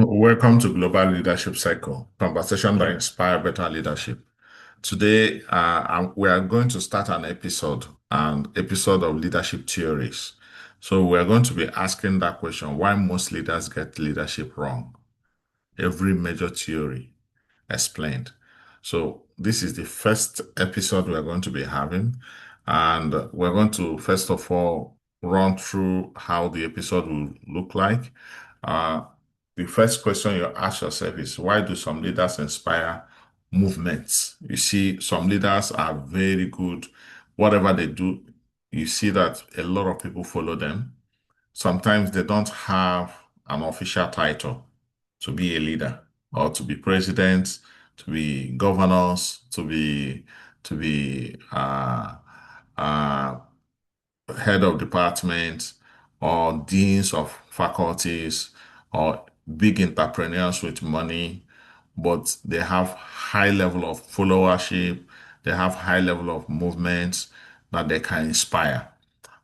Welcome to Global Leadership Cycle, conversation that inspire better leadership. Today, we are going to start an episode of leadership theories. So we are going to be asking that question, why most leaders get leadership wrong? Every major theory explained. So this is the first episode we're going to be having, and we're going to first of all run through how the episode will look like. Uh, the first question you ask yourself is, why do some leaders inspire movements? You see, some leaders are very good. Whatever they do, you see that a lot of people follow them. Sometimes they don't have an official title to be a leader or to be president, to be governors, to be uh, head of departments or deans of faculties or big entrepreneurs with money, but they have high level of followership, they have high level of movements that they can inspire.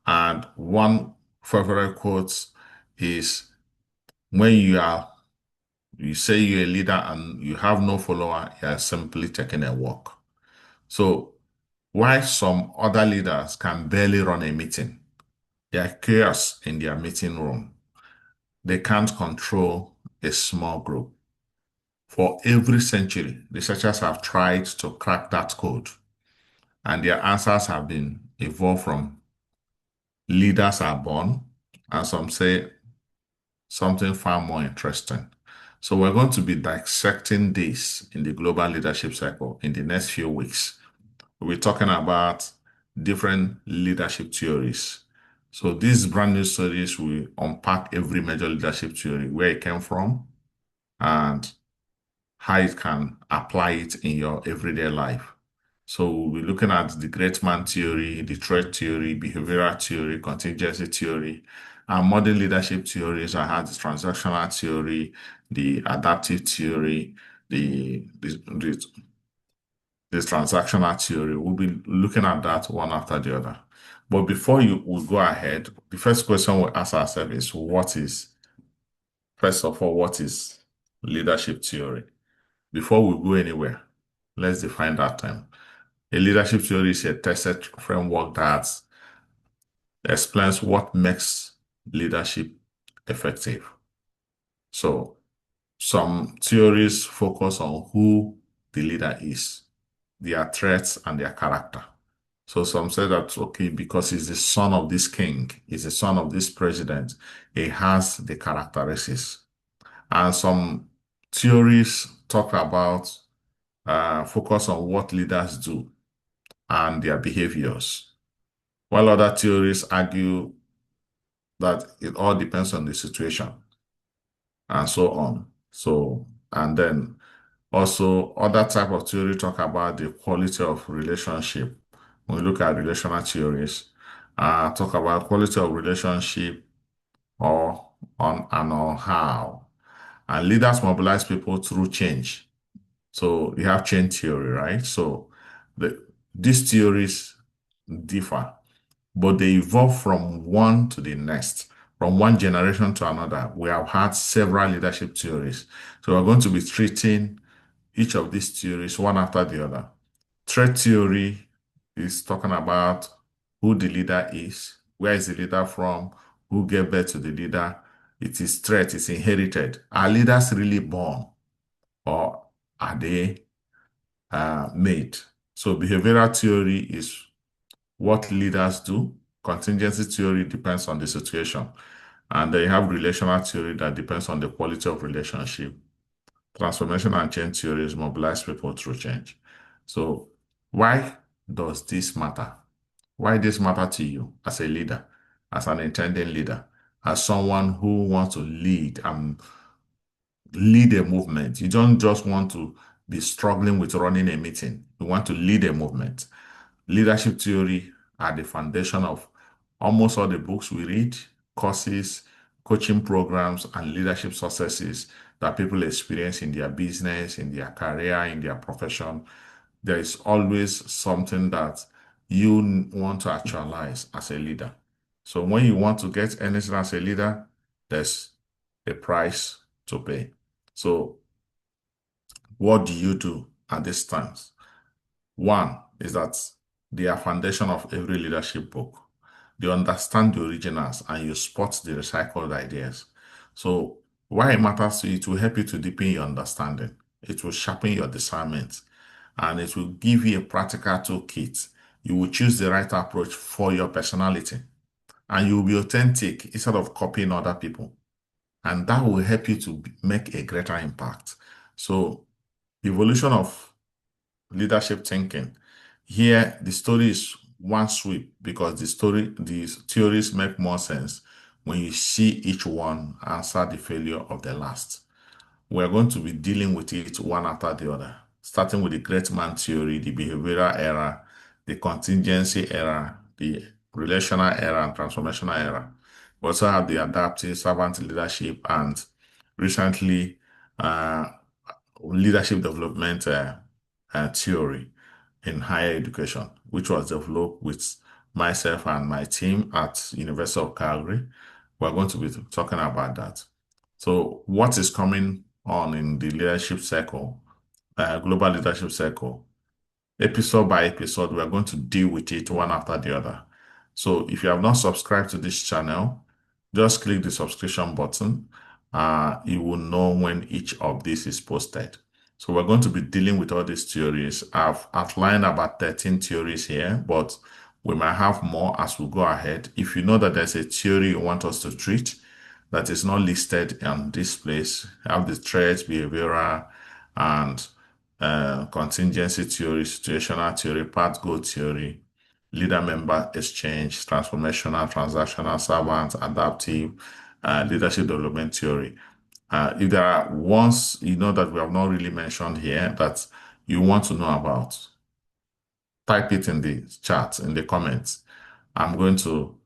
And one favorite quote is, when you say you're a leader and you have no follower, you are simply taking a walk. So while some other leaders can barely run a meeting, they are chaos in their meeting room. They can't control a small group. For every century, researchers have tried to crack that code, and their answers have been evolved from leaders are born, and some say something far more interesting. So we're going to be dissecting this in the global leadership cycle in the next few weeks. We're talking about different leadership theories. So these brand new series will unpack every major leadership theory, where it came from, and how it can apply it in your everyday life. So we'll be looking at the great man theory, the threat theory, behavioral theory, contingency theory, and modern leadership theories. I had the transactional theory, the adaptive theory, the this transactional theory. We'll be looking at that one after the other. But before you will go ahead, the first question we'll ask ourselves is, first of all, what is leadership theory? Before we go anywhere, let's define that term. A leadership theory is a tested framework that explains what makes leadership effective. So some theories focus on who the leader is, their traits, and their character. So some say that, okay, because he's the son of this king, he's the son of this president, he has the characteristics. And some theories talk about, focus on what leaders do and their behaviors, while other theories argue that it all depends on the situation and so on. So, and then also other type of theory talk about the quality of relationship. When we look at relational theories, talk about quality of relationship or on and on how. And leaders mobilize people through change. So you have change theory, right? So these theories differ, but they evolve from one to the next, from one generation to another. We have had several leadership theories. So we're going to be treating each of these theories one after the other. Threat theory is talking about who the leader is, where is the leader from, who gave birth to the leader. It is threat, it's inherited. Are leaders really born, or are they made? So behavioral theory is what leaders do. Contingency theory depends on the situation. And then you have relational theory that depends on the quality of relationship. Transformation and change theories mobilize people through change. So why does this matter? Why this matter to you as a leader, as an intending leader, as someone who wants to lead and lead a movement? You don't just want to be struggling with running a meeting. You want to lead a movement. Leadership theory are the foundation of almost all the books we read, courses, coaching programs, and leadership successes that people experience in their business, in their career, in their profession. There is always something that you want to actualize as a leader. So when you want to get anything as a leader, there's a price to pay. So, what do you do at this time? One is that they are foundation of every leadership book. They understand the originals and you spot the recycled ideas. So why it matters to you, it will help you to deepen your understanding. It will sharpen your discernment and it will give you a practical toolkit. You will choose the right approach for your personality and you will be authentic instead of copying other people. And that will help you to make a greater impact. So evolution of leadership thinking. Here, the story is one sweep because the theories make more sense when you see each one answer the failure of the last. We're going to be dealing with it one after the other, starting with the great man theory, the behavioral era, the contingency era, the relational era, and transformational era. We also have the adaptive servant leadership and recently uh, leadership development theory in higher education, which was developed with myself and my team at University of Calgary. We're going to be talking about that. So, what is coming on in the leadership circle, global leadership circle? Episode by episode, we're going to deal with it one after the other. So if you have not subscribed to this channel, just click the subscription button. You will know when each of these is posted. So we're going to be dealing with all these theories. I've outlined about 13 theories here, but we might have more as we go ahead. If you know that there's a theory you want us to treat that is not listed on this place, have the threats, behavioral, and contingency theory, situational theory, path goal theory, leader member exchange, transformational, transactional, servant, adaptive, leadership development theory. If there are ones you know that we have not really mentioned here that you want to know about, type it in the chat, in the comments. I'm going to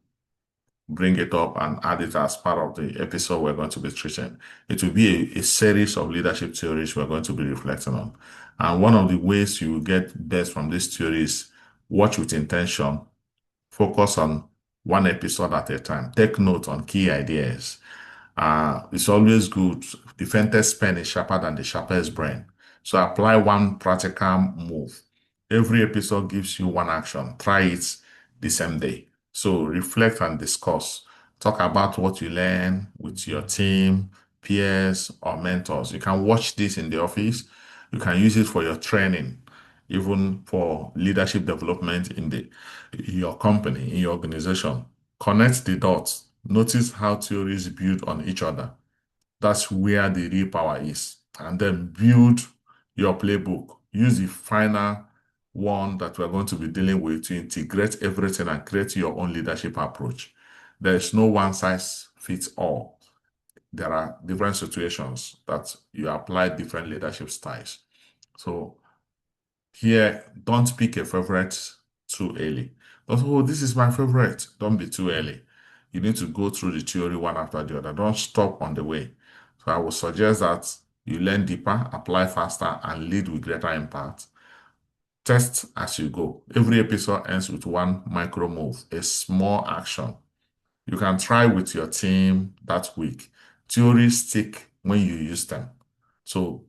bring it up and add it as part of the episode we're going to be treating. It will be a series of leadership theories we're going to be reflecting on. And one of the ways you will get best from these theories, watch with intention, focus on one episode at a time, take note on key ideas. It's always good. The faintest pen is sharper than the sharpest brain. So apply one practical move. Every episode gives you one action. Try it the same day. So reflect and discuss. Talk about what you learn with your team, peers, or mentors. You can watch this in the office. You can use it for your training, even for leadership development in your company, in your organization. Connect the dots. Notice how theories build on each other. That's where the real power is. And then build your playbook. Use the final one that we're going to be dealing with to integrate everything and create your own leadership approach. There is no one size fits all. There are different situations that you apply different leadership styles. So here, don't pick a favorite too early. Don't, oh, this is my favorite. Don't be too early. You need to go through the theory one after the other. Don't stop on the way. So I would suggest that you learn deeper, apply faster, and lead with greater impact. Test as you go. Every episode ends with one micro move, a small action. You can try with your team that week. Theories stick when you use them. So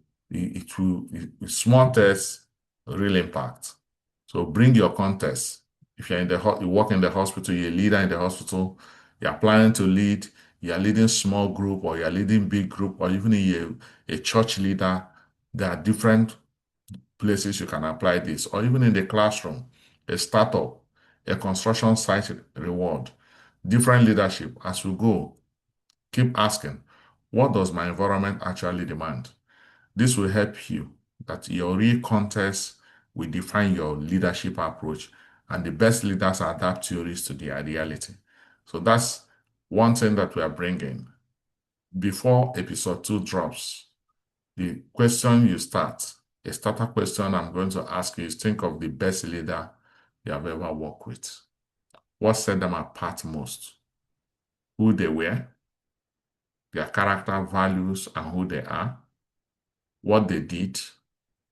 small tests, real impact. So bring your contest. If you're you work in the hospital, you're a leader in the hospital, you're planning to lead, you're leading small group or you're leading big group or even a church leader, there are different places you can apply this, or even in the classroom, a startup, a construction site reward, different leadership. As we go, keep asking, what does my environment actually demand? This will help you that your real context will define your leadership approach, and the best leaders adapt theories to their reality. So that's one thing that we are bringing. Before episode 2 drops, the question you start, a starter question I'm going to ask you is think of the best leader you have ever worked with. What set them apart most? Who they were, their character, values, and who they are, what they did,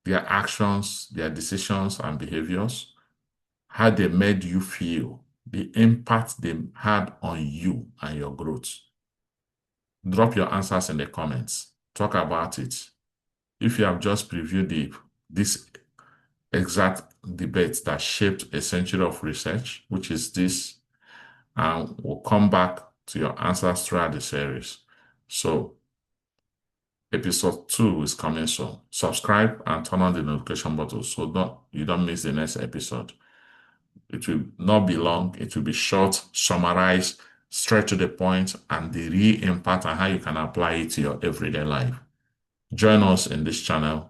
their actions, their decisions and behaviors, how they made you feel, the impact they had on you and your growth. Drop your answers in the comments. talk about it. If you have just previewed this exact debate that shaped a century of research, which is this, and we'll come back to your answers throughout the series. So, episode 2 is coming soon. Subscribe and turn on the notification button so you don't miss the next episode. It will not be long, it will be short, summarized, straight to the point, and the real impact and how you can apply it to your everyday life. Join us in this channel.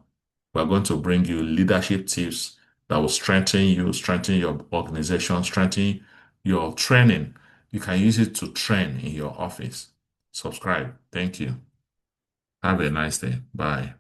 We're going to bring you leadership tips that will strengthen you, strengthen your organization, strengthen your training. You can use it to train in your office. Subscribe. Thank you. Have a nice day. Bye.